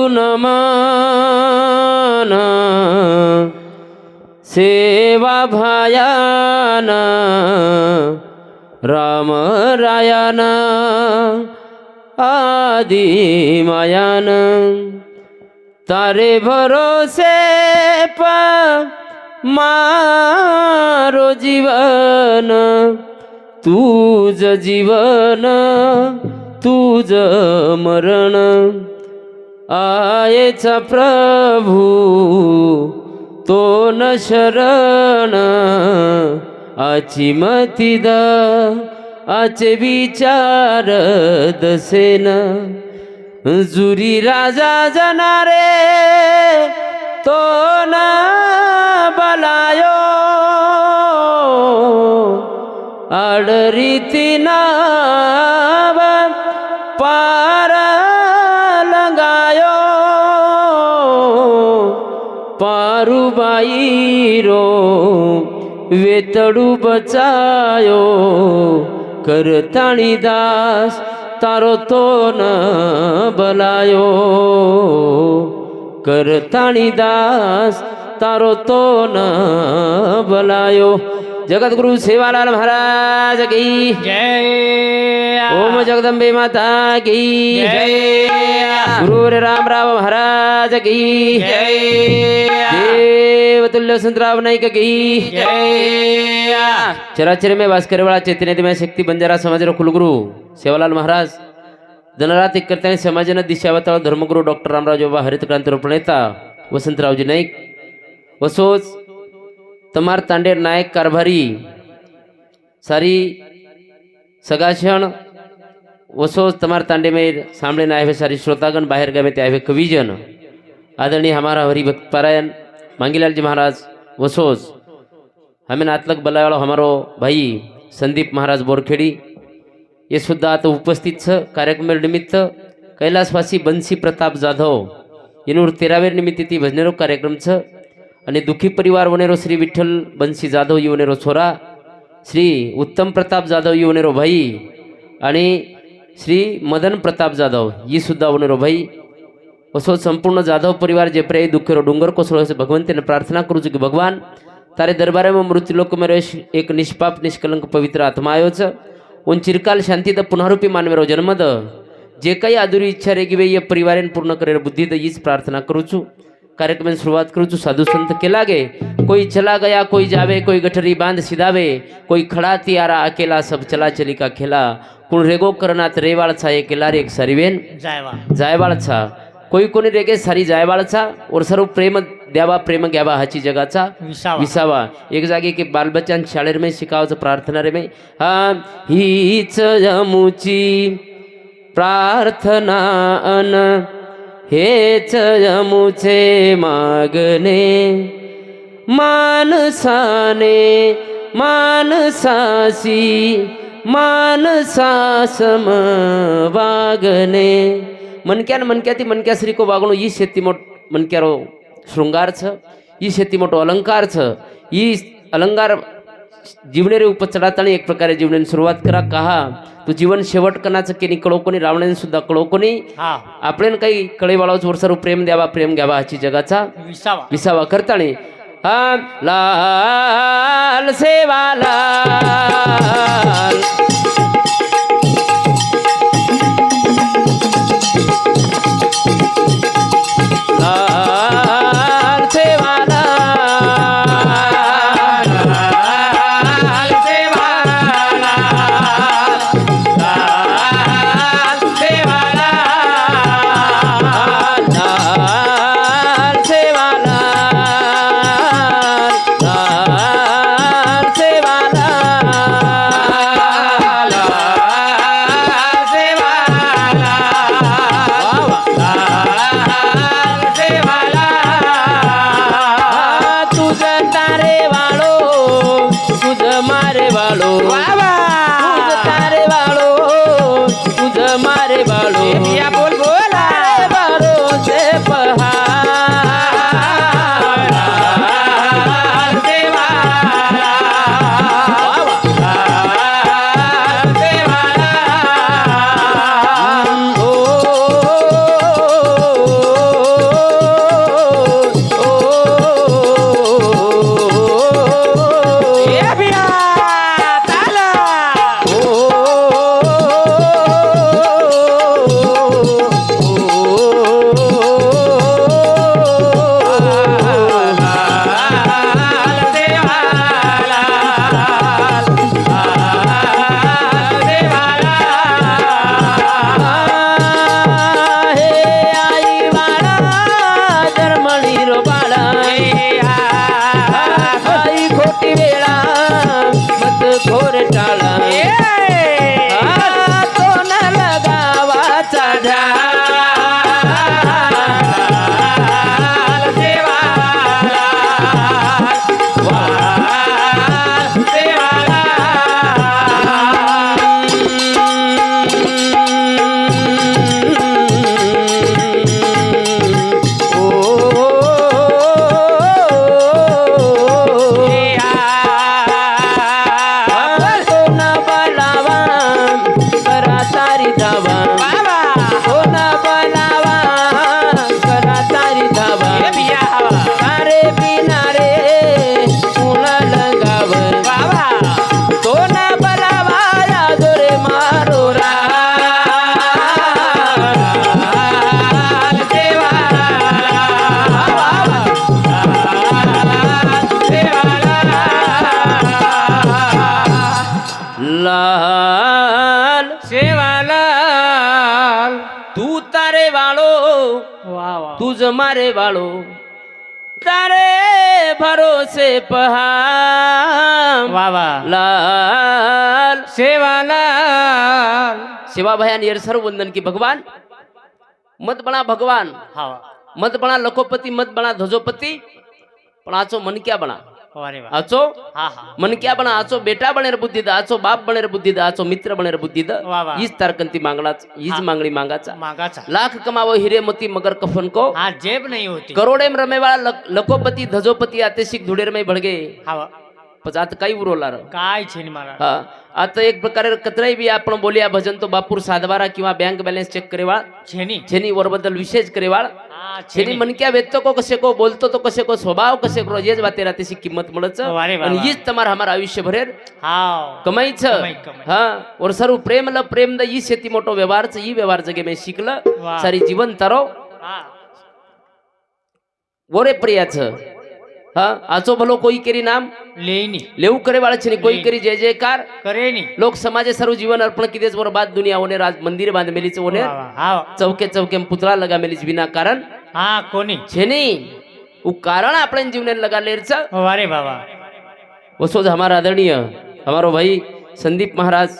नमन सेवा भायान राम रायान आदि मायान तारे भरोसे मारो जीवन तुझ जीवन तुझ मरण आयेचा प्रभू तो न शरण आची मती द आचे विचार दसेन जुरी राजा जाणारे तो न बलायो आडरीती नाव पार लंगायो पारुबाई रो वेतडू बचायो करताणी दास तारो तो न बलायो करताणी दास तारो तो न बलायो। जगद्गुरु सेवालाल महाराज की जय। ओम जगदंबे माता की जय। गुरु राम राव महाराज की जय। देवतुल्य संतराव नाईक की जय। चराचर में वास करे वाला चैतन्य शक्ती बंजारा समाज कुलगुरु सेवालाल महाराज धनरात एक करते समाजन दिशावताळ धर्मगुरु डॉक्टर रामराव बाबा हरित क्रांती प्रणेता वसंतरावजी नाईक वसोज तमार तांडेर नायक कारभारी सारी सगाशण वसोज तमार तांडे में सामने नायक सारी श्रोतागण बाहर गए में त्यावे कविजन आदरणीय हमारा हरिभक्त पारायण मांगीलाल जी महाराज वसोज हमें नातलक बल्लावाला हमारो भाई संदीप महाराज बोरखेड़ी ये सुद्धा आता उपस्थित छ कार्यक्रम निमित्त कैलासवासी बंसी प्रताप जाधव येनूर 13वेर निमित्त ती भजनेरो कार्यक्रम छ आणि दुखी परिवार वनेरो श्री विठ्ठल बंसी जाधव युवनेरो छोरा श्री उत्तम प्रताप जाधव युवनेरो भाई आणि श्री मदन प्रताप जाधव ही सुद्धा वनेरो भाई असो संपूर्ण जाधव परिवार जे प्रे दुखेरो डूंगर कोसळो से भगवंत ने प्रार्थना करू कि भगवान तारे दरबारे में मृत्यु लोक में एक निष्पाप निष्कलंक पवित्र आत्मा आयो छ उन चिरकाल शांति द पुनरूपी मानवेरो जन्म द जे काही अधुरी इच्छा रे वे ये परिवारेन पूर्ण करे बुद्धि द हीच प्रार्थना करू छु। कार्यक्रम में शुरुआत करूँ छू। साधु संत के लागे कोई चला गया कोई जावे कोई गठरी बांध सिधावे कोई खड़ा तियारा अकेला सब चला चली का खेला कुण रेगो करनात रेवाळ छा एक लारी एक सरीवेन जायवाळ छा कोई कोणी रेगे सारी जायवाळ छा और सर्व प्रेम द्यावा प्रेम घ्यावा हाची जगाचा विसावा एक जागे के बाल बच्चान शाळेर में शिकावचं प्रार्थना रे में हा हीच जमुची प्रार्थना अन हेच जमुचे मागणे मानसाने मानसासी मानसासम वागणे मनक्यान मनक्याती मनक्या श्री को वागणो ही शेती मोठ मनक्यारो शृंगार छ ही शेती मोठो अलंकार छ ही अलंकार जीवनेरे उपचढाताना एक प्रकारे जीवनाने सुरुवात करा कहा तू जीवन शेवट कनाचं केनी कळो कोणी रावणाने सुद्धा कळो कोणी आपल्यान काही कळेवाळाच वर्षारू प्रेम द्यावा प्रेम घ्यावा हाची जगाचा विसावा करताने हा लाल सेवा लाल वा वा तुझ मारे वाळो तारे भरोसे पहा वा वा लाल सेवालाल सेवा भया नियर सर्व वंदन की भगवान मत बना भगवान हा मत बना लखोपति मत बना ध्वजोपति पण आचो मन क्या बना अरे वा आचो हा हा मन क्या बना आचो बेटा बनेर बुद्धी द आचो बाप बनेर बुद्धी द आचो मित्र बनेर बुद्धी द वा वा हीच तारकंती मागलाच हीच हा. मागणी मागाचा मागाचा लाख कमावो हिरे मोती मगर कफन को हा जेब नाही होती करोडेम रमेवाळा लखोपती धजोपती आतेशिक धुडेरमय भडगे हा पण आता काही उरवणार काय छे मला हा आता एक प्रकारे कतराई बी आपण बोलिया भजन तो बापूर सातबारा किंवा बँक बॅलन्स चेक करेवाळ छेनी छेनी वरबद्दल विशेष करेवाळ हा छेनी छेनी मनक्या वेचतो को कसे को बोलतो तो कसे को स्वभाव कसे को हेच बाते रातेशी किंमत मिळच वारे आणि बाबा. हीच तुम्हार हमार आयुष्य भरेर हा कमाईच कमाई, कमाई. हा और सर्व प्रेम ल प्रेम द ई शेती मोठो व्यवहारच ई व्यवहार जगे मी शिकलं वा. सारी जीवन तारो हा वरे प्रियाच हा आचो भलो कोई केरी नाम लेनी लेऊ करे वाळछनी कोई करी जय जयकार करेनी लोक समाजे सर्व जीवन अर्पण किदेच बरबाद दुनिया होणे राज मंदिर बांध मेलीच होणे वा वा. हा चौके चौके पुतळा लगा मेलीच विना कारण हा कोणी छेनी उ कारण आपण जीवने लगा लेरच वारे बाबा वसोज हमारा आदरणीय हमारो भाई संदीप महाराज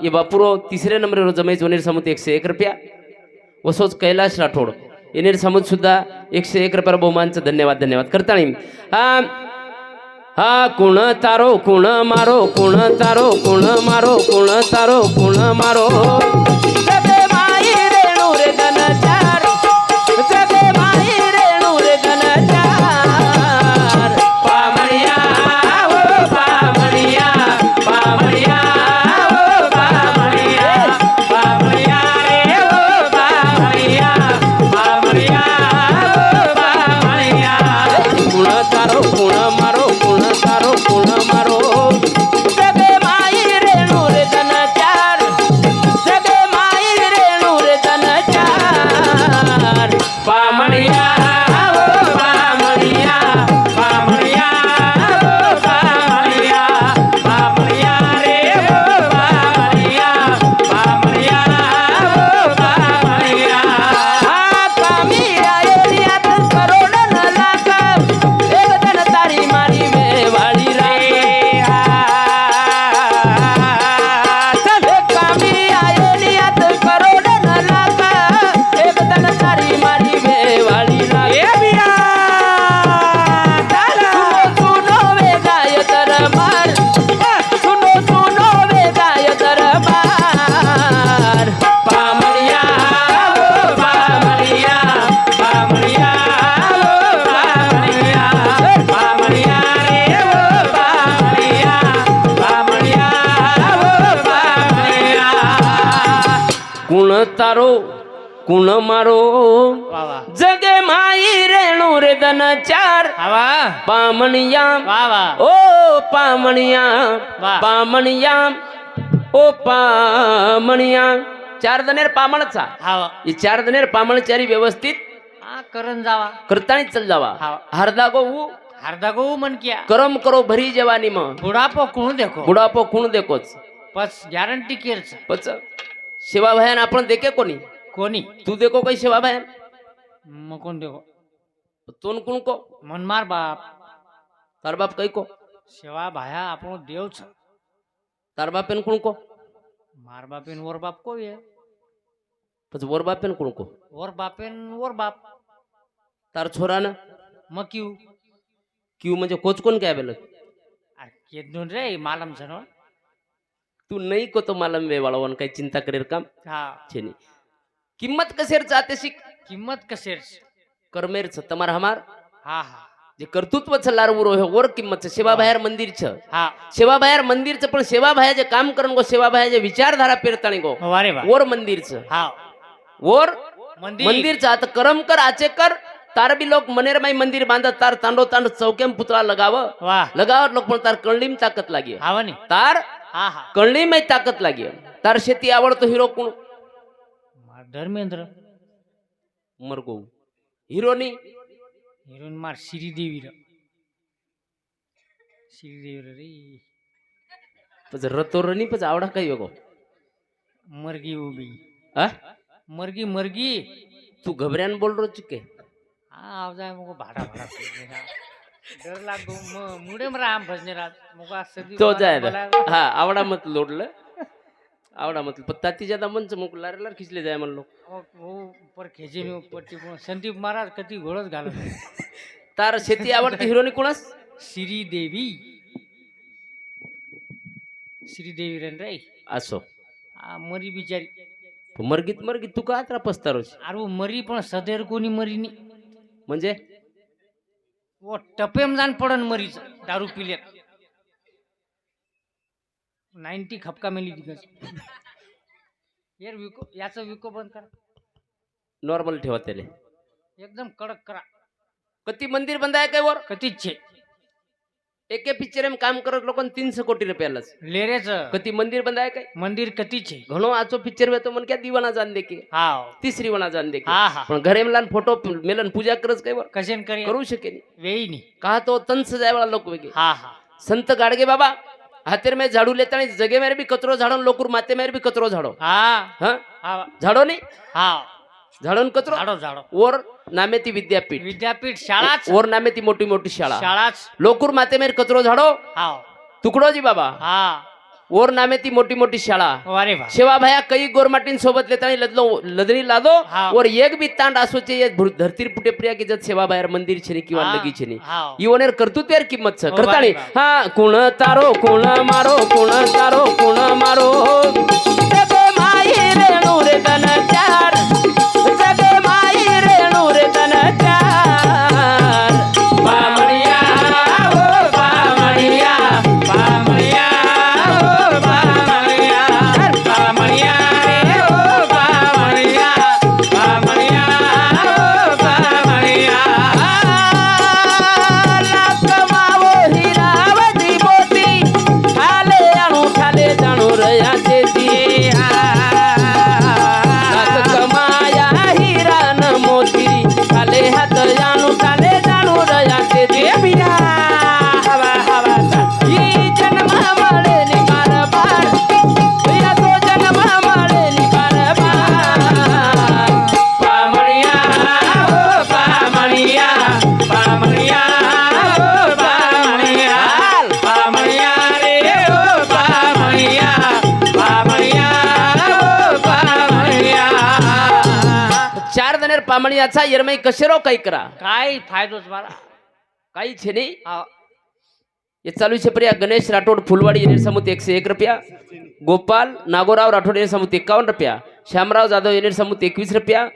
ये बापुरो तीसरे नंबर रो जमेज वनेर समुत 101 रुपया वसोज कैलाश राठोड येनेर समुत सुद्धा 101 रुपया बहुमानचं धन्यवाद धन्यवाद करताणी हा हा कुण तारो कुण मारो कुण तारो कुण मारो कुण तारो कुण मारो जगे माई रेणू रे धनचार जगे माई रेणू रे धनचार पामणिया ओ पामणिया पामणिया ओ पामणिया पामणिया रे ओ पामणिया पामणिया ओ पामणिया कुण तारो कुण मारो कुण तारो कुण मारो जगे माई रेणू रे धनचार जगे माई रेणू रे धनचार पामणिया ओ पामणिया पामणिया ओ पामणिया पामणिया रे ओ पामणिया पामणिया ओ पामणिया हा कामिया एरियात करोड न लाख एक धन तारी मारी वेवाळी रे चल कामिया एरियात करोड न लाख एक धन तारी मारी वेवाळी रे बिया सुनो वेगाय दरबार सुनो सुनो वेगाय दरबार पामणिया ओ पामणिया पामणिया ओ पामणिया पामणिया रे ओ पामणिया पामणिया ओ पामणिया कुण तारो कुण मारो वा वा जगे माई रेणू रे धनचार हवा पामणिया वा वा ओ पामणिया वाह. पामणिया ओ पामणिया चार दनेर पामणचा हवा ही चार दनेर पामणचारी व्यवस्थित हा करण जावा करतानी चल जावा हाव. हरदा गो ऊ हरदा गो मन किया करम करो भरी जवानी म बुढ़ापो कोण देखो बुडापो खूण देकोच बस गॅरंटी केरच पच सेवा भयान आपण देखे कोणी कोणी तू देखो काही सेवा भयान मग कोण देखो तोन कुण को मनमार बाप तार बाप काही को सेवा भाया આપણો દેવ છે तार बापेन कुण को માર બાપેન ઓર બાપ કોઈ હે પછી વર બાपेन कुण को ઓર બાપેન ઓર બાપ तार छोरानं મક્યું क्यू म्हणजे कोच कोण काय बेल આ કેદનું રે માલમ છે નો तू नाही को तो मालम वे वाळवण काही चिंता करेर काम હા છે નહીં કિંમત કસેર ચાતે શીખ કિંમત કસેર છે કરમેર छ તમાર हमार હા હા जे कर्तृत्व छ लारवरो हे वर किंमत छ सेवा बाहेर मंदिर छ હા सेवा बाहेर मंदिर छ पण सेवा भाया जे काम करण गो सेवा भाया जे विचारधारा पेरताणी गो વારે વા वर मंदिर छ હા वर મંદિર मंदिर छ आता करम कर आचे कर तार बी लोक मनेरमाई मंदिर बांधत तार तांडो तांड चौकेम पुतळा लगाव વાહ लगावर लोक पण तार कळलीम ताकद लागी આવની तार હા હા कळलीम ताकद लागी तार शेती आवडतो हिरो कोण માર ધર્મેન્દ્ર मरगो हिरोनी હિરોઈન માર શ્રીદેવી રે શ્રીદેવી રે પછી રતોરની પછી આવડા કઈ ગો મરગી ઉભી હા મરગી મરગી तू घबऱ्यान बोल रो चुके हाँ आव जाए मुको भाड़ा भाड़ा भजने रात डर लागो मुड़े में राम भजने रात मुको आज सदी तो जायदा हा आवडा मत लोडलं आवडा मत पत्ताती ज्यादा मंच मुक लारेला खिचले जाय म्हणलो वो ऊपर खेजे में पट्टी पण संदीप महाराज कती घोड़च घालत तार शेती आवडती हिरोनी कोणास श्रीदेवी श्रीदेवी रन रे असो आ मरी बिचारी मरगीत तू का आता पस्तारोच अरे वो मरी पण सदैर कोणी मरी नी म्हणजे वो टपेम जान पडन मरीच दारू पिले 90 खपका मेली दिगस यार विको याचं विको बंद करा नॉर्मल ठेवा त्याले एकदम कडक करा कती मंदिर बंद आहे काय वर कतीच छे एके पिक्चर में काम करत लोक 300 कोटी रुपयालाच लेरेच कती मंदिर बंद आहे काय मंदिर कतीच छे घणो आचो पिक्चर में तो मन क्या दीवाना जान दे के हाव तिसरी वना जान दे के हा हा पण घरे मलान फोटो मेलन पूजा करच काय वर कशेन करे करू शके नी वेई नी कहा तो तंस जाय वाला लोक वेगे हा हा संत गाडगे बाबा हातेर में झाड़ू लेता नहीं जगे मेरे भी कचरो झाड़ो लोकुर माते मेरे भी कचरो झाड़ो हा हाँ हा झाड़ो नहीं हा झाड़ोन कचरो झाडो झाडो और नामे ती विद्यापीठ विद्यापीठ शाळाच और नामे ती मोटी मोटी शाळा शाळाच लोकुर माते मेरे कचरो झाड़ो हाव तुकडो जी बाबा हा और नामे ती मोटी मोटी शाळा अरे वा सेवा भया कई गोरमाटीन सोबत लेता लदलो लदनी लादो हाँ। और एक भी तांड असोचे ये धरतीर पुटे प्रिया की जत सेवा भयर मंदिर छेनी किंवा हाँ, लगी छेनी हाँ। इवनेर कर्तृत्वेर किंमत छ हो, करताणी बारे हा कोण तारो कोण मारो कोण तारो कोण मारो जगे माई रेणू रे गन चार जगे माई रेणू रे गन चार बामणिया ओ बामणिया बामणिया ओ बामणिया बामणिया रे ओ बामणिया बामणिया ओ बामणिया लाख मावो हिरावती मोती खाले आणू खाले जाणू रयाचे ती लाख कमाया हिरा न मोती खाले हात आणू खाले जाणू रयाचे देविया हवा हवा ही जन्म मळे नि बारबार या तो जन्म मळे नि बारबार बामणिया ओ बामणिया बामणिया ओ बामणिया बामणिया रे ओ बामणिया बामणिया ओ बामणिया चार जणेर पामणियाचा यरमई कशेरो काही करा काय फायदोच मला काही छे नाही हाव ये चालू छे प्रिया गणेश राठोड फुलवाड़ी येनेर समूत 101 रुपया गोपाल नागोराव राठोड येनेर समूत 51 रुपया श्यामराव जाधव येनेर समूत 21 रुपया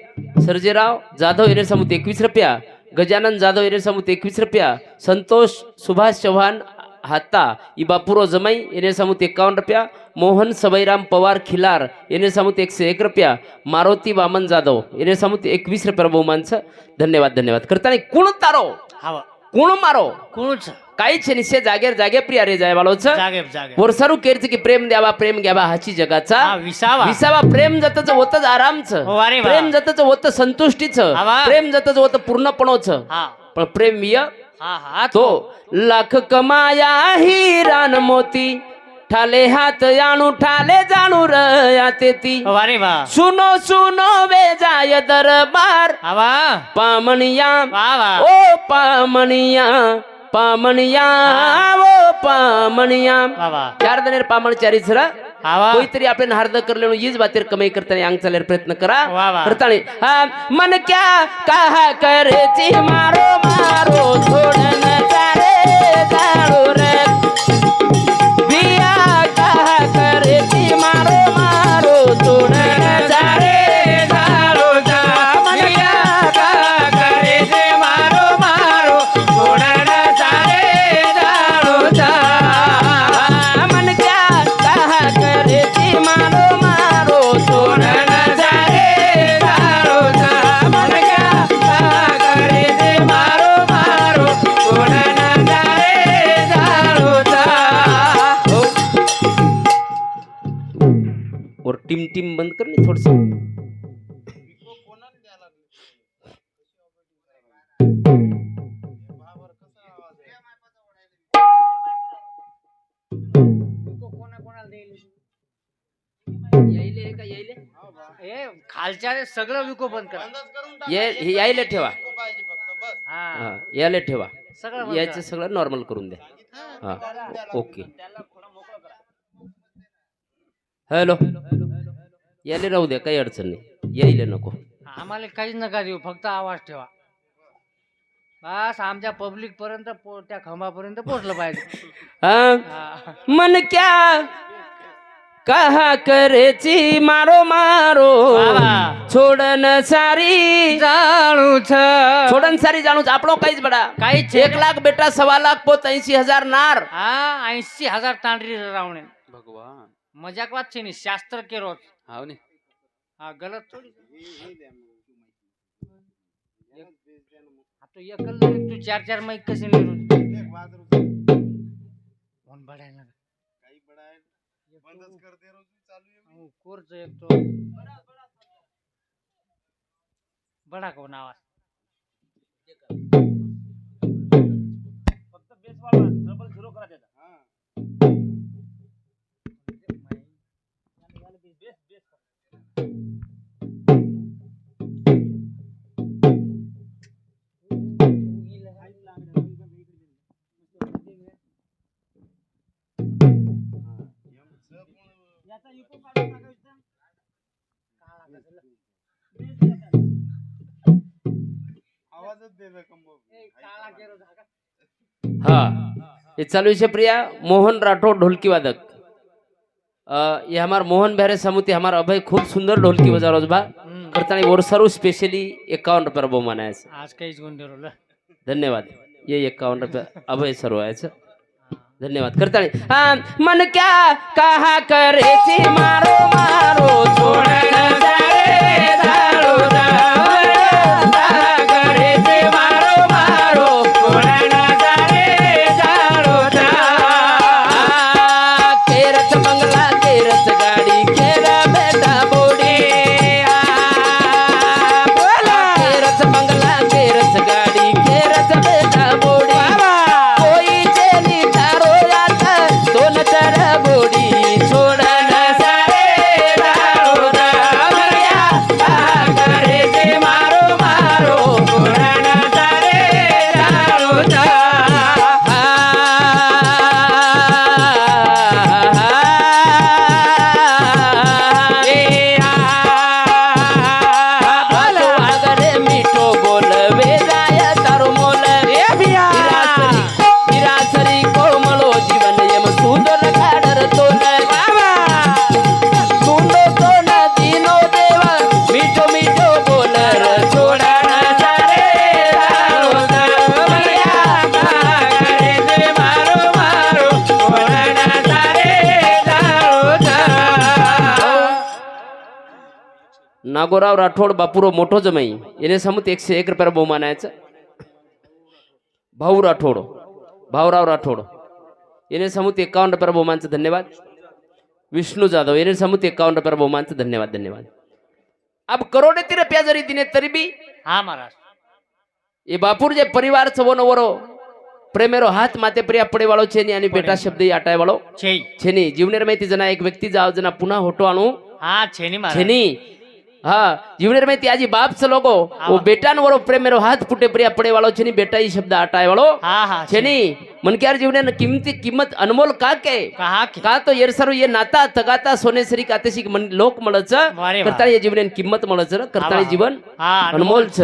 सर्जेराव जाधव येनेर समूत 21 रुपया गजानन जाधव येनेर समूत 21 रुपया संतोष सुभाष चव्हाण हाता इबापुरो जमाई येनेर समूत 51 रुपया मोहन सबईराम पवार खिलार येनेर समूत 101 रुपया मारुती वामन जाधव येनेर समूत 21 रुपया बहुमानचं धन्यवाद धन्यवाद करताना कोण तारो हाव कोण मारो कोणच काही छे निश्चय जागे प्रिया रे जाय वालोच जागे जागे वर्षारू केरच की प्रेम द्यावा प्रेम घ्यावा हाची जगाचा हा विसावा विसावा प्रेम जतच होतच आरामच हो, अरे वा. प्रेम जतच होत संतुष्टीच वा. प्रेम जतच होत पूर्णपणोच हा पण प्रेम विय हा हा तो लाख कमाया हिरान मोती ठाले हात आणू ठाले जाणू रयाते ती अरे वा सुनो सुनो वे जाय दरबार हवा पामणिया वा वा ओ पामणिया पामणिया ओ पामणिया वा वा चार जणेर पामण चारी झरा हवा कोईतरी आपण हार्द करले हीच बातेर कमाई करताना अंग चालेर प्रयत्न करा वा वा. करताना हा मन क्या कहा करे ची मारो मारो छोड़न चारे जाड़ो रे बिया कहा करे ची मारो मारो छोड़न चारे जारो जा मनिया का करे जे मारो मारो छोड़न सारे जारो जा मन क्या कहा करे ची मारो मारो छोड़न छोड़न सारे जारो जा मन क्या करे जे मारो मारो छोड़न सारे जारो जा और टिम टिम बंद कर नी थोड़ी सी कोणा कोणाला देईल यायले का यायले हे खालच्या रे सगळं विको बंद करा. हे यायला ठेवा. हा हा यायला ठेवा. सगळं बंद यायचं करा. सगळं नॉर्मल करून द्या. हा ओके. हॅलो यायला राहू द्या, काही अडचण नाही. यायला नको. आम्हाला काहीच नका देऊ, फक्त आवाज ठेवा बस. आमच्या पब्लिक पर्यंत त्या खंबापर्यंत पोहोचलं पाहिजे. हा हा. मन क्या कहा करेची मारो मारो बाबा. छोडन सारी जाणू छ. छोडन सारी जाणू આપણો કઈ જ બડા काहीच 1 लाख बेटा 1.25 लाख पोत 80,000 नार. हा 80,000 तांडरी रावणे. भगवान मजाक વાત છે ની, શાસ્ત્ર કે રોજ. हाव ने હા ગલત થોડી. હા તો એક કલાક તું 4 માઈક કસે લે રોજ. फोन बडाय ना काही बडाय बंदच कर दे रोज चालू आहे. कोरच एक तो बडा कोण आवाज फक्त बेस वाला ट्रबल झिरो करा त्याचा. हा ये चालू है प्रिया मोहन राठौड़ ढोलकी वादक. ये हमार मोहन बहरे समुति हमार अभय खूब सुंदर ढोलकी बजा रोज बा करतानी वर्षारू स्पेशली 51 रुपये बहुमान आहे. आज काहीच गुण देरो. धन्यवाद. ये 51 रुपये अभय सर्व आहे. धन्यवाद करतानी. हाँ मन क्या कहा करे ची मारो मारो छोड़न सारे दारू करे ची मारो मारो छोड़न सारे दारू केरच बंगला केरच गाड़ी केरा बेटा बोडी बोला केरच बंगला केरच गाड़ी केरच बेटा बोडी कोई चेली तारो आता दोन चार बोडी छोड़न सारे दारू दामरिया करे ते मारो मारो छोड़न सारे दारू मीठो बोल वे जाय तारो मोल हिरासरी कोमलो जीवन यम सुंदर काडर तोन सुंदो तोन दीनो देव मीठो मीठो बोलर छोड़न सारे दारू दामरिया करे ते मारो मारो छोड़न सारे दारू नागोराव राठोड बापुरो मोठो जमाई એને સમૂત 101 રૂપિયા બહુમાન आहे. भाऊ राठोड भाऊराव राठोड એને સમૂત 51 રૂપિયા બહુમાનचं धन्यवाद. विष्णु जाधव એને સમૂત 51 રૂપિયા બહુમાનचं धन्यवाद. धन्यवाद. अब करोडेती रुपया जरी दिने तरी बी हा महाराज એ બાપુર જે પરિવાર સવોનો વરો પ્રેમેરો હાથ માતે પ્રિયા પડે વાળો છે ની અને બેટા શબ્દ ઈ આટાય વાળો छे. છે ની જીવનેર માહિતી जना एक व्यक्ती जाव जना पुन्हा होटो आणू हा छेनी છે महाराज. ની. હા જીવનેર માહિતી આજી બાપ સ लोगो वो बेटा न वरो प्रेमेरो हाथ फुटे प्रिया પડે વાળો છે ની બેટા ઈ શબ્દ આટાય વાળો हा हा છે ની मनक्यार जीवने किमती किंमत अनमोल का के कहा की का तो येरसरू ये नाता तगाता सोनेसरी कातेशी लोक मळच वारे वा. करताळी ये जीवने किंमत मळच करताळी वा. जीवन हा अनमोल छ.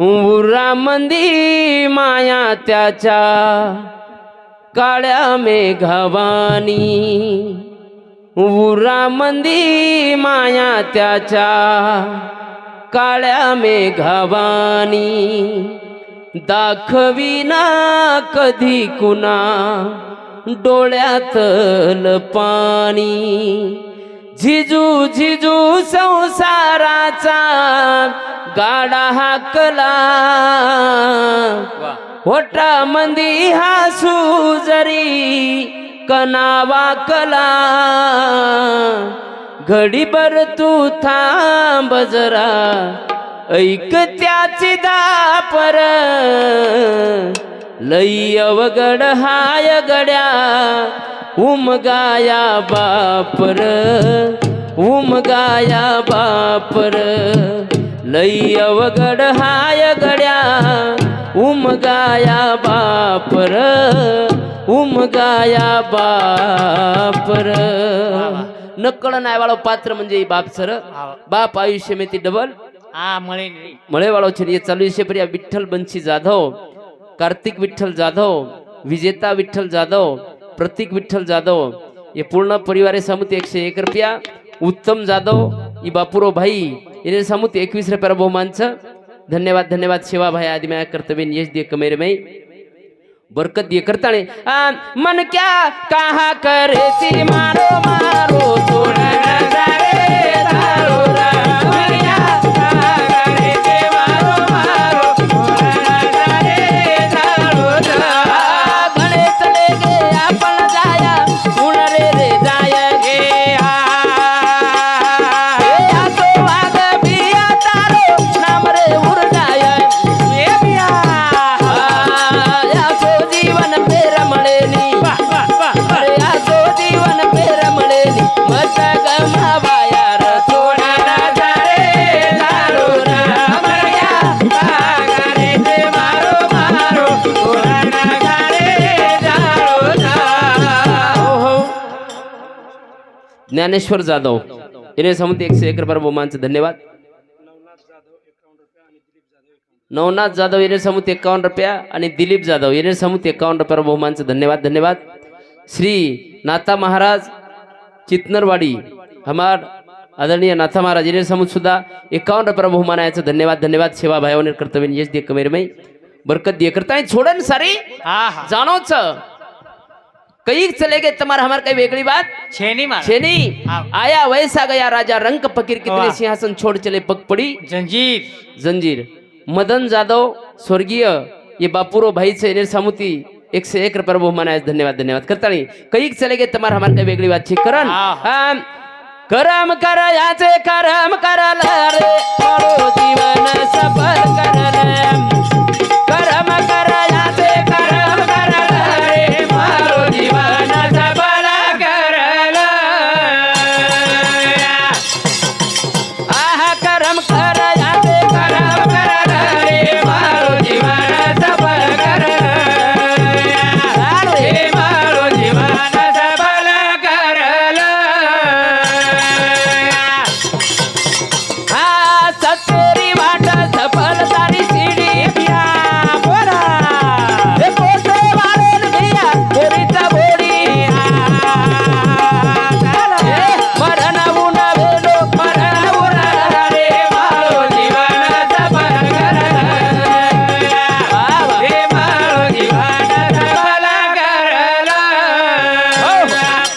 उरा मंदी माया त्याच्या काळ्या मेघवानी उरा मंदी माया त्याच्या काळ्या मेघवानी दाखविना कधी कुणा डोळ्यातल पाणी झिजू झिजू संसाराचा गाडा हाकला होटा मंदी हासू जरी कनावा कला घडीभर तू थांब जरा ऐक त्याची दापर लई अवघड हाय गड्या उमगाया बापर उमगाया बापर लई अवघड हाय गड्या उमगाया बापर उमगाया बापर नक्कळ नाही वाळो पात्र म्हणजे बाप सर बाप आयुष्य में ती डबल हा मळे मळेवाळो છે ये चालू છે प्रिया विठ्ठल बंशी जाधव कार्तिक विठ्ठल जाधव विजेता विठ्ठल जाधव प्रतीक विठ्ठल जाधव ये पूर्ण परिवारे समुत 101 रुपया उत्तम जाधव ई बापुरो भाई इन्हें समुत 21 रुपया बहुमान छ धन्यवाद धन्यवाद सेवा भाई आदि मैं कर्तव्य यश दिए कमेरे में बरकत दिए करता ने मन क्या कहा करे सी मारो मारो थोड़ा नजारे तारो मन क्या कहा करे सी मारो मारो थोड़ा नजारे तारो घणे चले गे आपण जाया उणरे रे जायगे आ तो आग बिया तारो नाम रे उड़ जाय ए बिया या सो जीवन पे रमणेनी अरे या सो जीवन पे रमणेनी मत गमावाया र थोड़ा नजारे तारो मन क्या करे ते मारो मारो थोड़ा नजारे तारो ज्ञानेश्वर जाधव इन्हें समुद्र 101 रुपये बहुमानचं धन्यवाद नवनाथ जाधव येणे समुद्र 51 रुपया आणि दिलीप जाधव येणे समुद्र 51 रुपये बहुमानचं धन्यवाद धन्यवाद श्री नाथा महाराज चितनरवाडी हमार आदरणीय नाथा महाराज येणे समुद्र सुद्धा 51 रुपये बहुमान याचं धन्यवाद धन्यवाद सेवा भाईओने कर्तव्य यश दिए कमेर में बरकत दिए करता है छोड़न सारी હા जानो छ कई चले गए तुम्हारा हमार कई वेगड़ी बात છેની માર छेनी हाँ। आया वैसा गया राजा रंग फकीर कितने वाह। सिंहासन छोड़ चले पग पड़ी જંજીર जंजीर मदन जाधव स्वर्गीय ये बापुरो भाई से इन्हें समुति 101 रुपये बहुमान आहे धन्यवाद धन्यवाद करता नहीं कई चले गए तुम्हारा हमार कई वेगड़ी बात ठीक करन हाँ। करम कर याचे करम करल रे मारो जीवन सफल करल करम कर याचे करम करल रे मारो जीवन सफल करल आहा करम कर याचे करम करल रे मारो जीवन सफल करल रे मारो जीवन सफल करल हा सत्तरी वाट सफल तारी सीडी बिया बोरा हे पोटे वाले बिया बोरीचा बोरी मरण उन वेलो मरण उन रे मारो जीवन सफल करल हे मारो जीवन सफल करल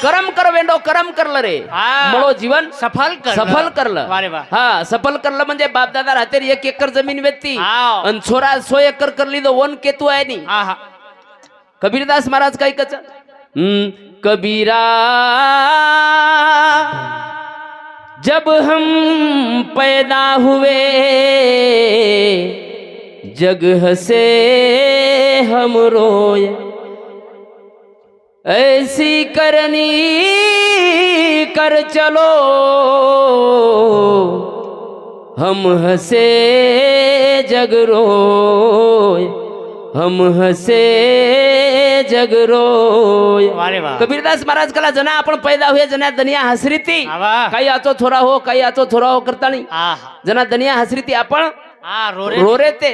करम कर वेंडो करम करल रे हा। मळो जीवन સફળ કર सफल करलं वारे वा हा सफल करलं म्हणजे बापदादा राहते 1 एकर जमीन वेचती हाव। आणि छोरा 100 एकर करली तो वन केतू आहे नी હા હા कबीरदास महाराज काय कच कबीरा जब हम पैदा हुए जग हसे हम रोए ऐसी करनी कर चलो हम हसे जग रोए हम हसे जग रोय वारे वा कबीरदास महाराज कला जना आपण पैदा हुए जना दनिया हसरीती आवा काही आचो थोरा हो काही आचो थोरा हो करता नाही હા जना दनिया हसरीती आपण હા રોરે रोरे ते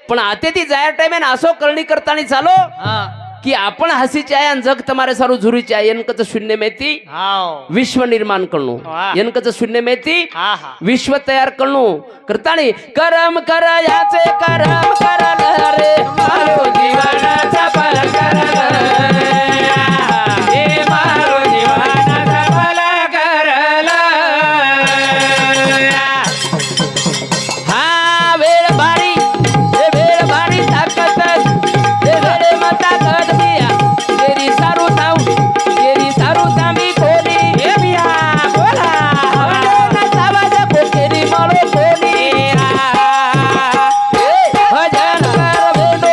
पण आते ती जाया टाइम असो करणी करता नाही चालो હા की आपण हसीचे आहे आणि जग तुम्हारे सारू झुरीचे आहे यनकच शून्य मेती હાવ विश्व निर्माण करणो वाह। यनकच शून्य मेती હા હા विश्व तयार करणो करता नाही करम कर याचे करम करल रे मारो जीवन सफल करल हे मारो जीवन सफल करल हा वेळ भारी हे वेळ भारी ताकद हे वेळ मता कद बिया तेरी सारू ताऊ तेरी सारू तांबी खोली हे बिया बोला हवले सावाज को तेरी मळो खोली भजन कर वेडो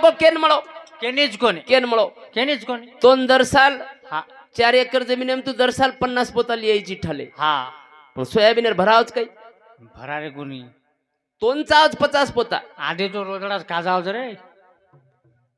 को केन मळो केनीच कोणी केन मळो केनीच कोणी तो दर साल हा 4 एकर जमीन तू दर साल 50 पोता लिहायची ठाले हा पण सोयाबीन भरावच काही भरा रे कोणी तोंचावच 50 पोता आधी तो रोजडाच काजावच रे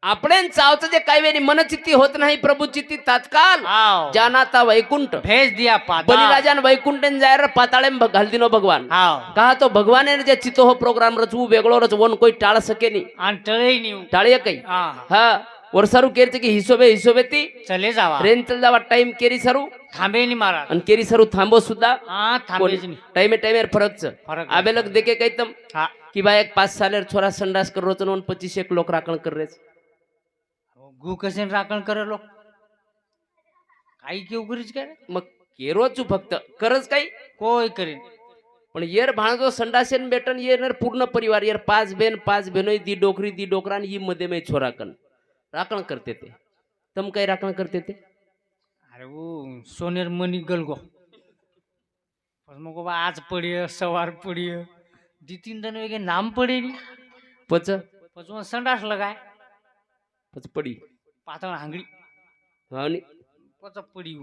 आपण चावचं जे काही वेळी मनचित्ती होत नाही प्रभू चित्ती तात्काळ हाव जानाता वैकुंठ भेज दिया पाता बलिराजान वैकुंठन जायर पाताळेम घालदिनो भगवान हाव कहा तो भगवान जे चितो हो प्रोग्राम रचवू वेगळो रचवून कोई टाळ सके नहीं आणि तळई नेऊ टाळीय काही हा हा वर्षारू केरचे की हिशोबे ती चले जावा रेन चल जावा टाइम केरी सरू थांबे नी महाराज आणि केरी सरू थांबो सुद्धा हा थांबेच नी टाइमे फरकच फरक आबेलक देखे काही तम हा कि बा एक 5 सालेर छोरा संडास कर रोचन 25 एक लोक राखण कर रेच गु कसे राखण करे लोक काही केव करीच काय मग केरोचू फक्त करच काही कोय करीन पण येर भाणजो संडासेन बेटन येर पूर्ण परिवार येर 5 बेन 5 बेनोय दी डोकरी दी डोकरान ही मध्ये में छोराकन राखण करते ते तम काही राखण करते ते अरे वो सोनेर मनी गलगो मग आज पडिय सवार पडिय दी 3 दिन वेगे नाम पडे नी पच पचवून संडास लगाय पच पडी पातळ हांगडी आणि पच पडी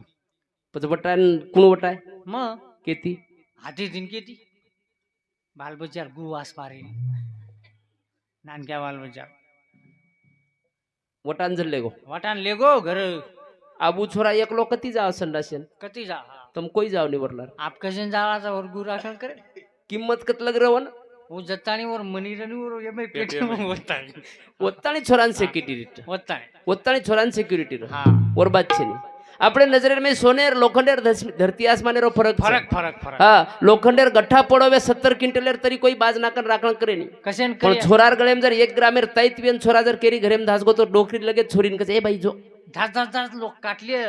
पच बटाय कुण बटाय मग केती हाती दिन केती बाल बच्चा गु वास मारे नानक्या बाल बच्चा वटान जल्ले गो वाटान लेगो घर आबू छोरा एक लोक कती जाव संडासेन कती जा तम कोई जाव निवरला आप कसे जावाचा वर गु राखण करे किंमत कत लग रवन वो जत्तानी वर मनीरनी वर ये पेटी होतानी ओत्ताणी छोरान सिक्युरिटी होतानी ओत्ताणी छोरान सिक्युरिटी हा और बात छे આપણે નજરે में सोनेर लोखंडेर धरती आसमानेरो फरक फरक फरक फरक हा लोखंडेर गठ्ठा पडोवे 70 क्विंटलेर तरी कोई बाज नाकन राखण करे नी कशेन पण करे छोरार गळेम जर 1 ग्रामेर तैतवेन छोरा जर केरी घरेम धासगो तो डोकरी लगे छोरीन कसे ए बाई जो घास घास घास लोक काटले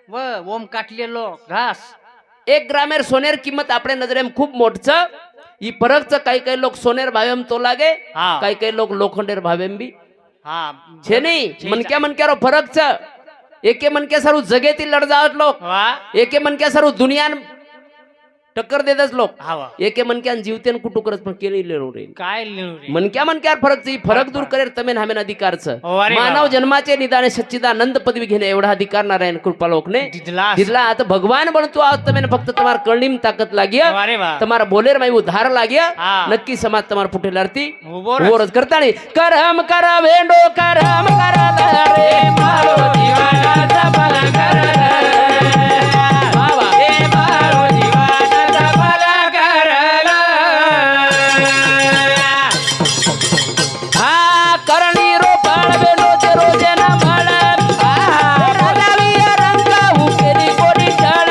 व ओम काटले लोक घास 1 ग्रामेर सोनेर किंमत આપણે नजरेम खूप मोठच ई फरकच काही लोक सोनेर भावेम तो लागे हा काही लोक लोखंडेर भावेम बी हा छे नहीं मनक्यारो फरकच एके मनक्या सारू जगेतील लढजावत लोक वा एके मनक्या सारू दुनियान टक्कर देतच लोक हवा एके मनक्यान जीवतेन कुटू करत पण केली लेणू रे काय लिहू रे मनक्यार फरक फरक दूर करेल तमेन हमेन अधिकारच अरे मानव जन्माचे निदाने सच्चिदानंद पदवी घेणे एवढा अधिकार नारायण कृपालोकने दिदला दिदला आता भगवान बनतो आहोत तमेन फक्त तुम्हार कळणीम ताकत लागिया अरे वा तुम्हारा बोलेर माई उधार लागिया हा. नक्की समाज तुम्हार पुठे लढती उभोर ओरज करतानी करम करा वेंडो करम करा रे मारो जीवनाचा भला करला बाबा हे मारो जीवनाचा भला करला हा करणी रोपाळ वेंडो ते रोजे ना माळ राजाविया रंगा उकेरी कोणी टाळ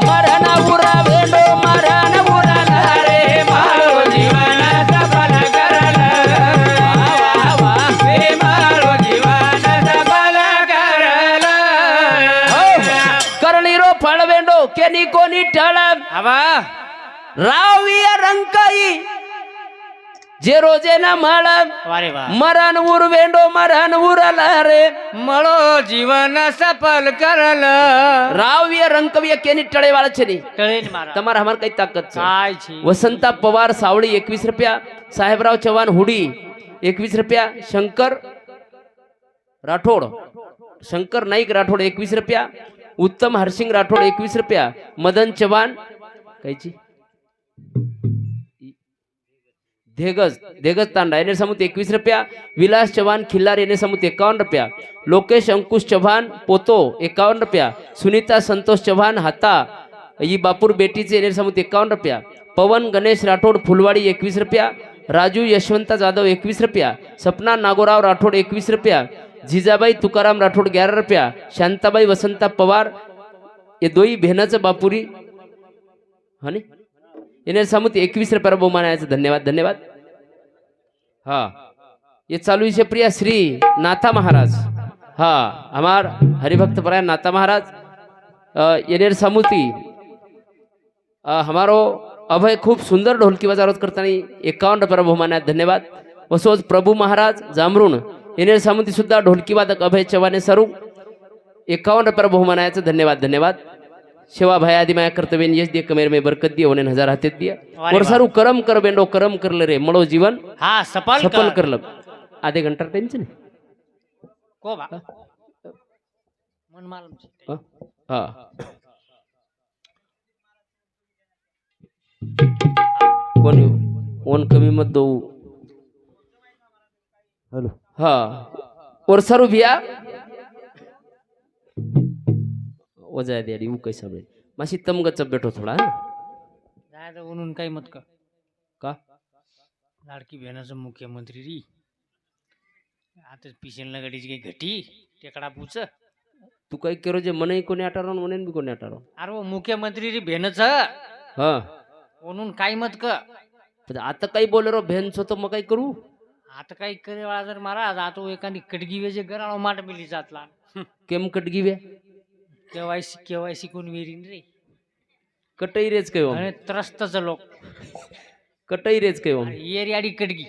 मरण उरा वेंडो मरण उरा रे मारो जीवनाचा भला करला हे मारो जीवनाचा भला करला करणीरो फळ वेंडो केनी कोणी टाळ हवा राविया रंकाई जे रोजे ना माळ अरे वा मरण उर वेंडो मरण उरला रे मळो जीवन सफल करल राविया रंकविया केनी टळे वाळ छे कळेन मारा તમાર हमार कई ताकत છે काय छी वसंता पवार सावळी 21 रुपया साहेबराव चव्हाण हुडी 21 रुपया शंकर राठोड शंकर नाईक राठोड 21 रुपया उत्तम हरसिंग राठोड 21 रुपया मदन चव्हाण कायची धेगज तांडा येणे समुत 21 रुपया विलास चव्हाण खिल्लार येणे समुत 51 रुपया लोकेश अंकुश चव्हाण पोतो 51 रुपया सुनीता संतोष चव्हाण हाता ही बापूर बेटीचे येणे समुत 51 रुपया पवन गणेश राठोड फुलवाडी 21 रुपया राजू यशवंत जाधव 21 रुपया सपना नागोराव राठोड 21 रुपया जिजाबाई तुकाराम राठोड 11 रुपया शांताबाई वसंता पवार ये दोई बहनाचं बापुरी हानी येणे समुत 21 रुपया बहुमानाचं धन्यवाद धन्यवाद हा ये चालू है प्रिया श्री नाथा महाराज हाँ हमार हरिभक्त परायण नाथा महाराज येनेर समुती हमारो अभय खूब सुंदर ढोलकी वाजवत करताना 51 रुपया बहुमानात धन्यवाद वसोज प्रभू महाराज जामरुण येनेर समुती सुद्धा ढोलकी वादक अभय चव्हाणे सरू 51 रुपया बहुमानाचं धन्यवाद धन्यवाद सेवा भाई आदि माया कर्तव्य यश दिए कमेर में बरकत दिए उन्हें हजार हाथे दिया वारे और सारू करम कर बेंडो करम कर ले रे मळो जीवन हाँ सफल सफल कर करलं आधे घंटा टेन्शन को बा मन मालूम छे हा कोणी ओन कमी मत दो हेलो हा और सारू भैया वजा दे ऊ कैसा बे माशी तम गच्च बैठो थोड़ा जाय तर म्हणून काही मत का लाडकी बहिणाचं मुख्यमंत्री री आता पिशनला गाडीची काही घटी टेकडा पुच तू काय करो जे मने कोणी आटारो म्हणेन बी कोणी आटारो अरे वो मुख्यमंत्री री बहिणच हा म्हणून काही मत क पण आता काही बोल रो भेनचो तो मग काय करू आता काही करे वाला जर महाराज आता एखादी कटगी वेजे गराळो माट मिली जातला केम कटगी वे केवायसी कोण वेरीन रे कटई रेच काय आणि त्रस्तच लोक कटई रेच काय येरियाडी कटगी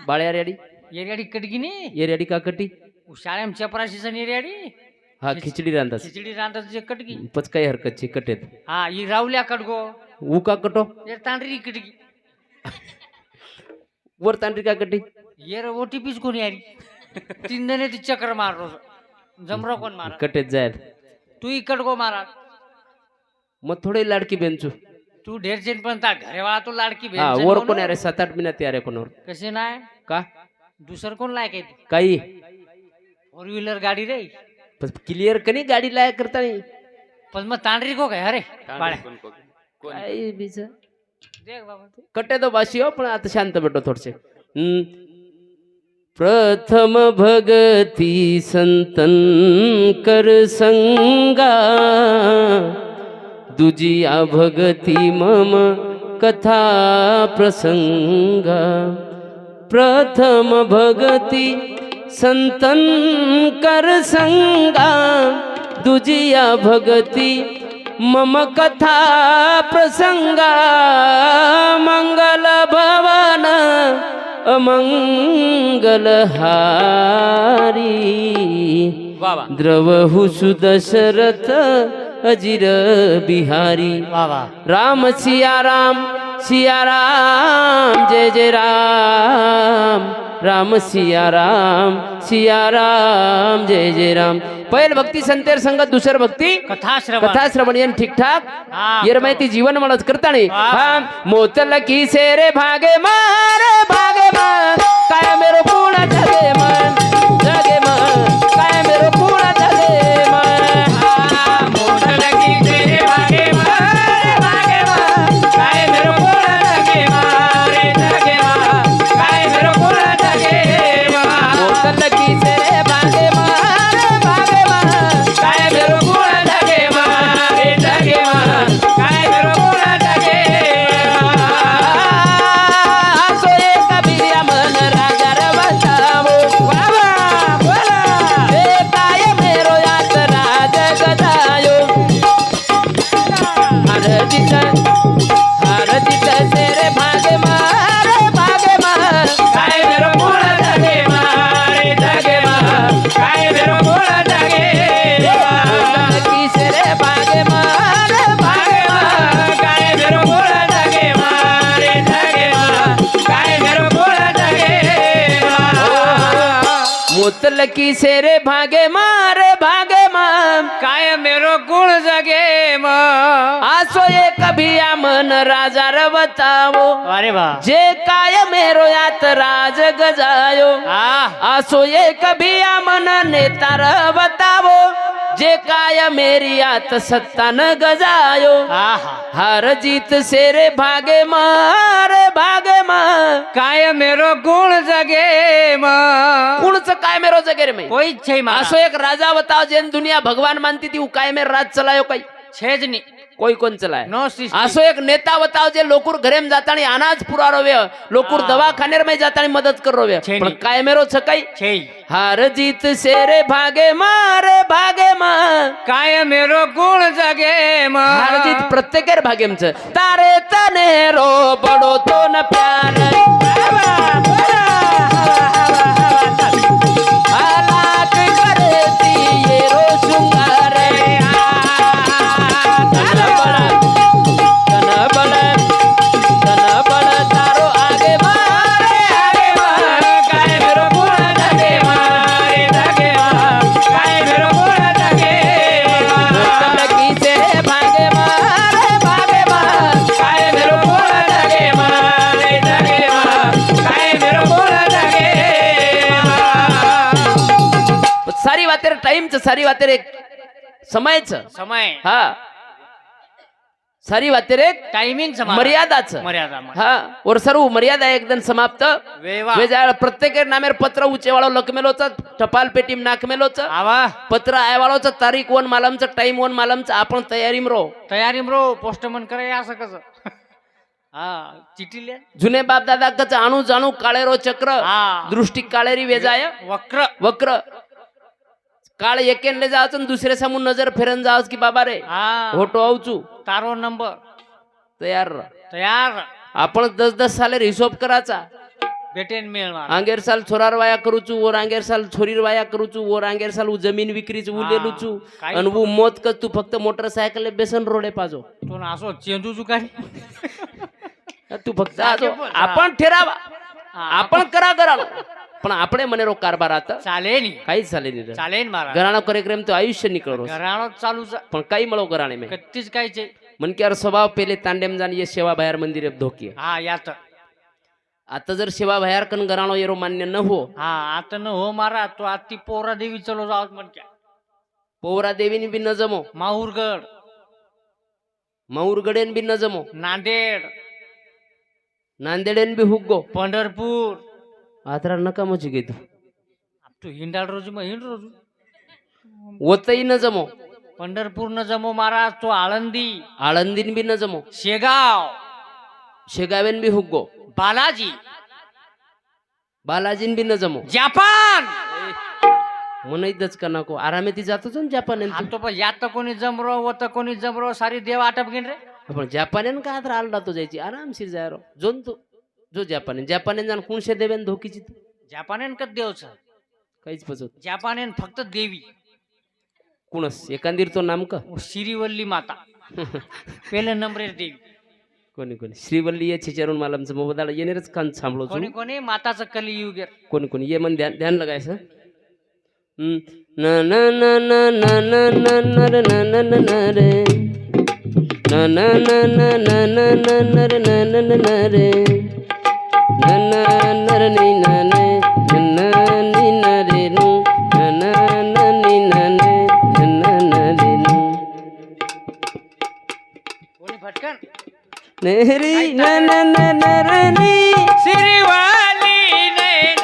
बाळ्यारेडी येरियाडी कटगी ने येरेडी का कटी शाळेम चपराशी सण येरियाडी हा खिचडी रांदास खिचडी रांधत जे कटगी पच काही हरकत छे कटेत हा ही रावल्या कटगो ऊ का कटो ये तांडरी कटगी वर तांडरी का कटी येर ओटीपीच कोणी आली तीन जणे ती चक्र मारलो जमरो कोण मारा कटेत जाय तू इकडगो मारा मग थोडे लाडकी बेंचू तू ढेर चेन पण ता घरे वाळा तू लाडकी हा भेट वर कोण अरे 7-8 मिनिट यार कोणावर कसे नाही का दुसर कोण लायक आहे काही फोर व्हीलर गाडी रे क्लिअर कनी गाडी लाय करता नाही पण मग तांडरी को काय अरे बाळ्या काय बीच देख बाबा कटे तो बाशी हो पण आता शांत भेटो थोडसे प्रथम भगती संतन कर संगा दुजिया भगती मम कथा प्रसंगा प्रथम भगती संतन कर संगा दुजिया भगती मम कथा प्रसंगा मंगल भवन अमंगल हारी बाबा द्रवहु सुदशरथ अजिर बिहारी बाबा राम सिया राम जय जय राम राम सिया राम जय जय राम पहिल भक्ती संतेर संगत दुसर भक्ती कथा श्रवण कथा श्रवण यान ठीक ठाक हा. येर माहिती जीवन मळच करतानी हा. हा मोतल की सेरे भागे मारे भागे मान काय मेरो पूर्ण जगे मन काय मेरो पूर्ण जगे मन मोठं लगी तेरे भागे मारे भागे मा काय मेरो कोण जगे मारे जगे मा काय मेरो कोण जगे मा मोतल की सेरे भागे मारे मान काय मेरो कोण जगे मारे जगे मा काय मेरो कोण जगे मा आसो एक बिरिया मन राजा रवतावो बाबा बोला ए काय मेरो यात राज गदायो हरजित सेरे भागे मार काय मेरो कोण जगे मारे जगे मा काय मेरो कोण जगे मा की सेरे भागे मार भागे मा काय मेरो कोण जगे मारे जगे मा काय मेरो कोण जगे मा मुतल की सेरे भागे मार काय मेरो गुण जगे म आसो एक बिया मन राजा रवतावो अरे बा जे काय मेरो यात राज गजायो आसो एक बिया मन नेता रवतावो जे काय मेरी आत सत्ता न गजायो हार जीत सेरे भागे मार काय मेरो गुण जगे म कुणच काय मेरो जगेर में कोई छै मा आसो एक राजा बताओ जेन दुनिया भगवान मानती थी वो काय में राज चलायो कई छेजनी कोई कोण चलाय नो सिस्टम आसो एक नेता बताओ जे लोकूर घरेम जातानी अनाज पुरारो वे लोकूर दवाखानेर में जातानी मदत करो वे छेनी. पण काय मेरो छकाई छै हार जीत सेरे भागे मार काय मेरो गुण जगे म हार जीत प्रत्येकेर भागेमच तारे तने रो बडो तो न प्यार हालाक करती ये रो शृंगार टाइमचं सारी वातेर एक समयचं समय हा सारी वातेर एक टायमिंग मर्यादाचं मर्यादा हा और सर्व मर्यादा एकदम समाप्त वेवा वेजाळ प्रत्येक नामेर पत्र उचेवाळो लकमेलोच टपाल पेटीम नाकमेलोच आवा पत्र आयवाळोच तारीख वन मालमचं टाइम वन मालमचं आपण तयारीम रो तयारी ब्रो पोस्टमन करे असं कसं हा चिठ्ठी लिहा जुने बाप दादा कच आणू जाणू काळेरो चक्र हा दृष्टी काळेरी वेजाय वक्र वक्र काळ एकेनले जावचं दुसरे समोर नजर फेरन जावच की बाबा रे हा होटो आवचू तारो नंबर तयार रहा. तयार आपण 10-10 सालेर हिशोब करायचा भेटेन मेळ मार आंगेर साल छोरार वाया करूचू ओर आंगेर साल छोरीर वाया करूचू ओर आंगेर साल उ जमीन विक्रीच उलेलूचू काही आणि उ मोत कर तू फक्त मोटरसायकल बेसन रोडे पाजो तो ना असो चेंडू चुकारी तू फक्त जागे आजो. पण, आपण ठेरावा आपण करा घराणो पण આપણે મને રો कारभार आता चाले नी काहीच झाले नाही चालेन मारा घराणो कार्यक्रम तो आयुष्य निकळो घराणो चालू पण काही मळो घराणे में कत्तीच कायचे मन की यार स्वभाव पहिले तांडेम जाण ये सेवा बाहेर मंदिर धोकी हा यात आता जर सेवा बाहेर कन घराणो येरो मान्य न हो हा आता न हो मारा तो आती पोरा देवी चलो जावत म्हणक्या पोवरा देवीनी बी न जमो माहूरगड माऊरगडेन बी न जमो नांदेड नांदेडेन बी हुग्गो पंढरपूर आतरा नका मची घेतो तू हिंडाळ रोजू मग हिंड रोजू ओतही न जमो पंढरपूर न जमो महाराज तो आळंदी आळंदीन बी न जमो शेगाव शेगावेन बी हुग्गो बालाजी बालाजीन बी न जमो जपान म्हणतच का नको आरामे ती जातोच ना जापान तो पण यात कोणी जमरो व तर कोणी जमरो सारी देव आटप घेईन रे आपण जापानेन का आता आलडा तो जायची आरामशीर जाय रो जोन तो जो जापानेन जाण कुणशे देवेन धोकीची तू जपानेन कद देवच काहीच पचत जपानेन फक्त देवी कुणस एकांदीर तो नाम का श्रीवल्ली माता पहिले नंबरेर देवी कोणी कोणी श्रीवल्ली ये चिचारून मला आमचं मोबाईल येणारच कान सांभाळू कोणी कोणी माताचं कलियुग आहे. कोणी कोणी ये मन ध्यान ध्यान लगायचं न न न न न न न न र न न न न रे न न न न न न न न र न न न न रे न न न र नि न ने न नि न रे नु न न न नि न ने न न रे नु कोणी फटकन नेहरी न न न न र नि श्रीवाली नैन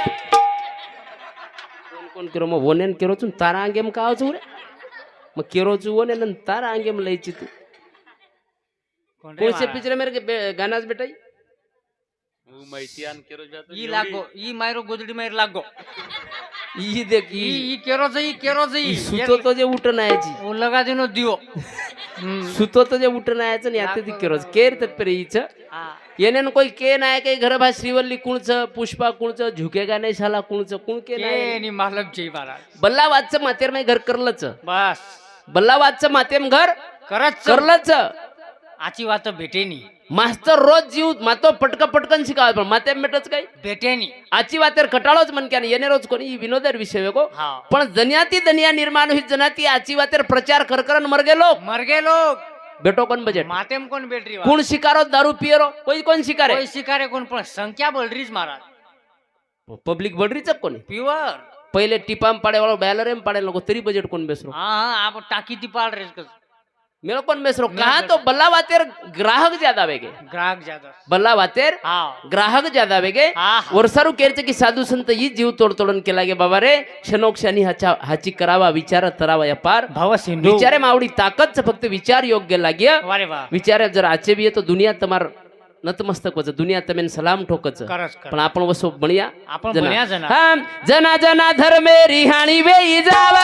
कोण केरो मग वनेन केरोचून तारा अंगेम कावचू रे मग केरोचू वनेन तारा अंगेम लयची तू कोण रे कौन से महाराज? पिक्चर मेरे गानाज बेटाई ई लागो ई मायरो गोदडी मायर लागो ई देख ई ई केरो जई सुतो तो जे उठन आयाची ओ लगा दिनो दियो सुतो तो जे उठन आयाचं आणि आता ती केरोज केर तत्परे ईच येनेन कोई के नाय काही घर भा श्रीवल्ली कुणच पुष्पा कुणच झुकेगा नाही शाला कुणच कुण के के नाही नी मालक जय महाराज बल्ला वाचचं मातेर मै घर करलच बस बल्ला वाचचं मातेम घर करच करलच आची वात भेटेनी मास्तर रोज जीव मातो पटकन शिकावं पण मातेम भेटच काही भेटेनी आची वातेर खटाळोच म्हणक्याने येणे रोज कोणी विनोदर विषय वेगो हा पण जन्याती दनिया निर्माण हुई जनाती आची वातेर प्रचार करकरन मर गेलो मर गे लोग बेटो कोण बजेट मातेम कोण बेटरी वा कोण शिकारो दारू पियरो कोण शिकारे कोई शिकारे कोण पण संख्या बळरीच महाराज पब्लिक बडरीच कोणी प्युअर पहिले टिपाम पाडेवाळो बॅलरेम पाडेल नको तरी बजेट कोण बेसरो हा हा आप टाकी ती पाड रे मेरा कोण बेसरो कहा तो बल्ला वातेर ग्राहक ज्यादा वेगे ग्राहक ज्यादा बल्ला वातेर हा ग्राहक ज्यादा वेगे हा वर्षारू केरचे की साधू संत ही जीव तोडतोडून केला गे बाबा रे क्षणोक्षणी हाची करावा विचार तरावा या पार भव सिंधू विचारे मावडी ताकदच फक्त विचार योग्य लागे वारे वा विचार जर आचे बी तो दुनिया तमार नतमस्तक वच दुनिया तमेन सलाम ठोकच करस कर पण आपण वसो बणिया आपण बन्या जना हा जना जना धर्मे रिहाणी वेई जाव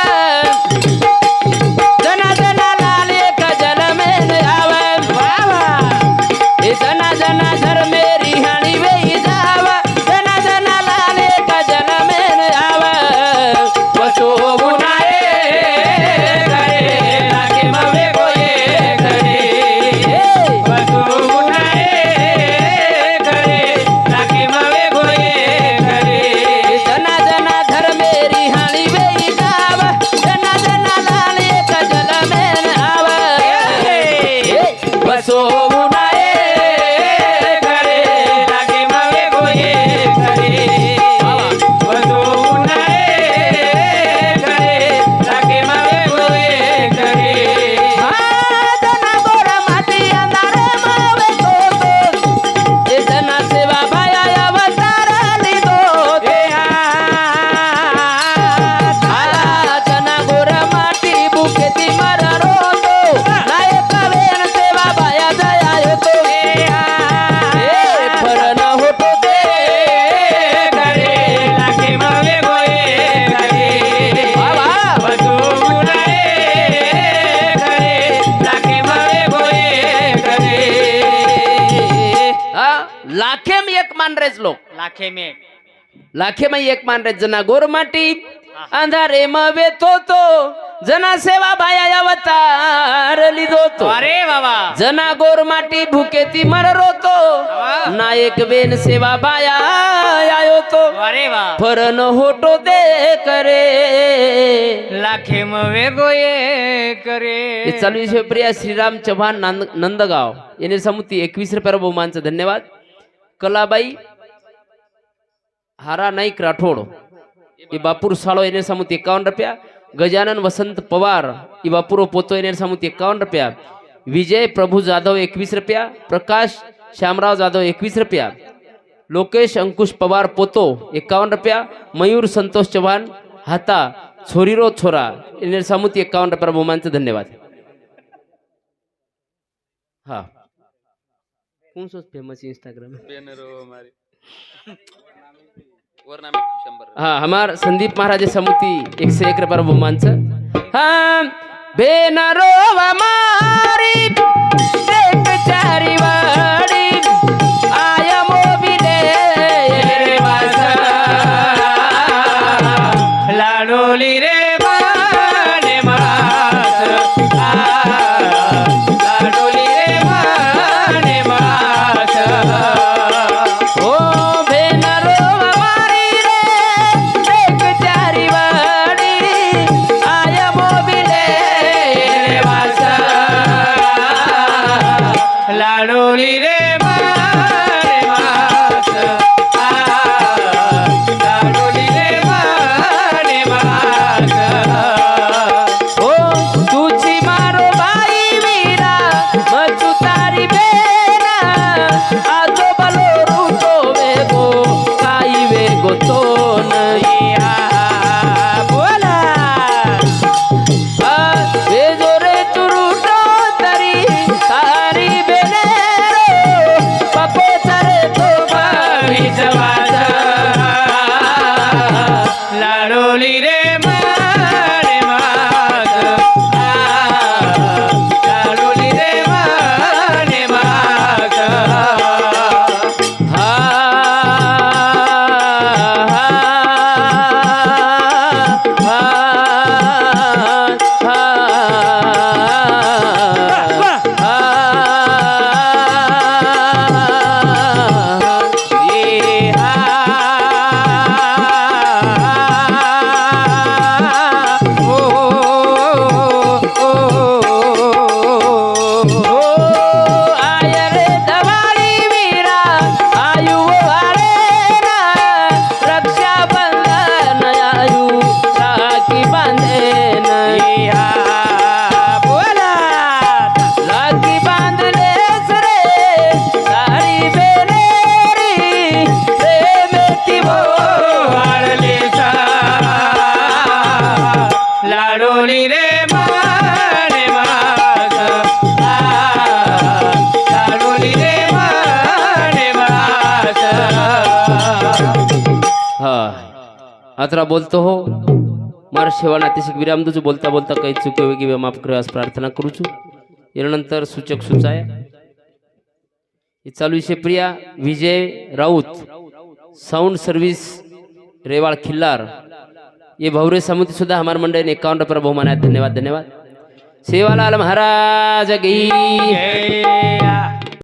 जना जना लाले कजल में आव हे जना जना धर्मे रिहाणी वेई जाव जना जना लाले कजल में आव वसो बुनाए करे लागे मवे कोये करे बसो उठाए करे लागे मवे गोये करे जना जना धर्मे रिहाणी वेई जाव जना जना मान रेच लोक लाखे में लाखे माई एक मान रे जना गोर माटी अंधारे मवे तो जना सेवा भाया अवतार लिधो तो अरे बाबा जना गोर माटी भूकेती मररो तो नायक बेन सेवा भाया आयो तो अरे वा फरन होटो दे करे लाखे में वेगो ये करे हे चालू आहे प्रिया श्रीराम चव्हाण नंदगाव याने समुती 21 रुपयाला बहुमानचं धन्यवाद. कलाबाई हारा नाईक राठोड ये बापूर साळो याने समुती 51 रुपया. गजानन वसंत पवार ये बापूर पोतो याने समुती 51 रुपया. विजय प्रभू जाधव 21 रुपया. प्रकाश श्यामराव जाधव 21 रुपया. लोकेश अंकुश पवार पोतो 51 रुपया. मयूर संतोष चव्हाण हाता छोरीरो छोरा याने समुती 51 रुपया बहुमानचं धन्यवाद. हाँ कौन सा फेमस इंस्टाग्राम हाँ हमार संदीप महाराज समुती 101 रुपया बहुमानचं. हाँ बेनरो मारी एक चारी वाडी आया मोबिले रे वासा लाडोली रे माने मास लाडोली रे माने मास ओ बेनरो मारी रे एक चारी वाडी आया मोबिले रे वासा लाडोली रे माने मास लाडोली रे माने मास ओ तुझी मारो बाई वीरा मचू तारी बेना आजो बलो रूटो वेगो काई वेगो तो नहीं बोला वेजो रे तू रूटो तरी तारी बेने पको तरे तो बाई जवाजा लाडोली रे माने मास लाडोली रे माने मास लाडोली रे माने मास लाडोली रे माने मास हाँ अतरा बोलतो हो मार शेवा नातेशिक विराम तुझं बोलता बोलता काही चुके वेगळी माफ कर आज प्रार्थना करूचू. यानंतर सूचक सुचाय हे चालू विषय प्रिया विजय राऊत साउंड सर्विस रेवाड़ खिल्लार ये भवरे समिति सुधा हमारे मंडल ने 51 रुपया बहुमान है. धन्यवाद धन्यवाद. सेवालाल महाराज की जय